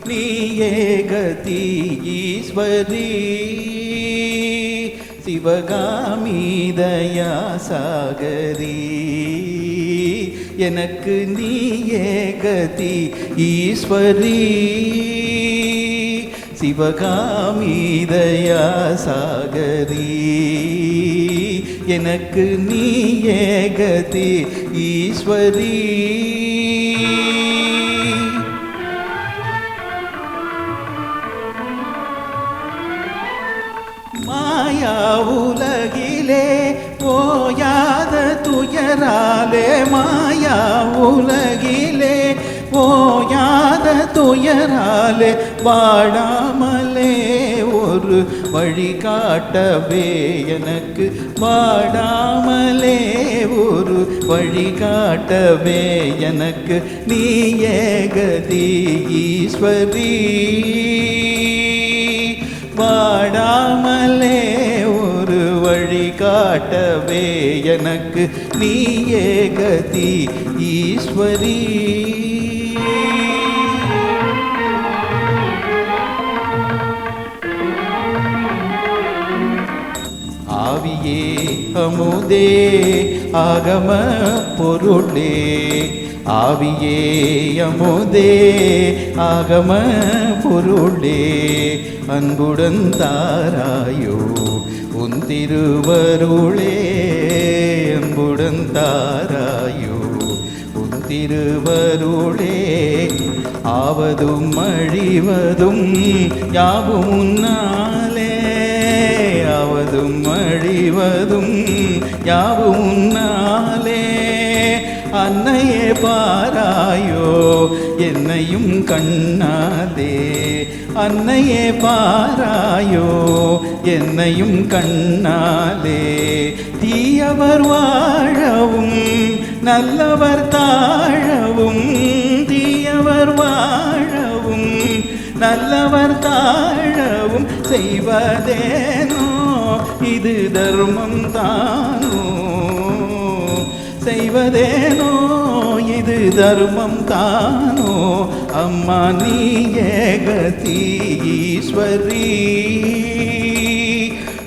நீயே கதி ஈஸ்வரி சிவகாமி தயா சாகரி எனக்கு நீயே கதி ஈஸ்வரி சிவகாமி தயா சாகரி எனக்கு நீயே கதி ஈஸ்வரி மாயா உலகிலே போயாத துயராலே மாயா உலகிலே போயாத துயராலே வாடாமலே ஒரு வழி காட்டவே எனக்கு வாடாமலே ஒரு வழி காட்டவே எனக்கு நீயே கதி ஈஸ்வரி வாடாமலே ஒரு வழி காட்டவே எனக்கு நீயே கதி ஈஸ்வரி ஆவியே அமுதே ஆகம பொருளே ஆவியே அமுதே ஆகம பொருளே அன்புடன் தாராயோ உன் திருவருளே அன்புடன் தாராயோ உன் திருவருளே ஆவதும் அழிவதும் யாவும் உன்னாலே ஆவதும் அழிவதும் யாவும் உன்னாலே அன்னையே பாராயோ என்னையும் கண்ணாலே அன்னையே பாராயோ என்னையும் கண்ணாலே தீயவர் வாழவும் நல்லவர் தாழவும் தீயவர் வாழவும் நல்லவர் தாழவும் செய்வதேனோ இது தர்மம் தானோ செய்வதேனோ இது தர்மம் தானோ அம்மா நீயே கதி ஈஸ்வரி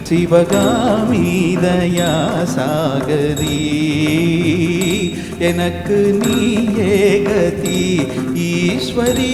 சிவகாமி தயா சாகரி எனக்கு நீயே கதி ஈஸ்வரி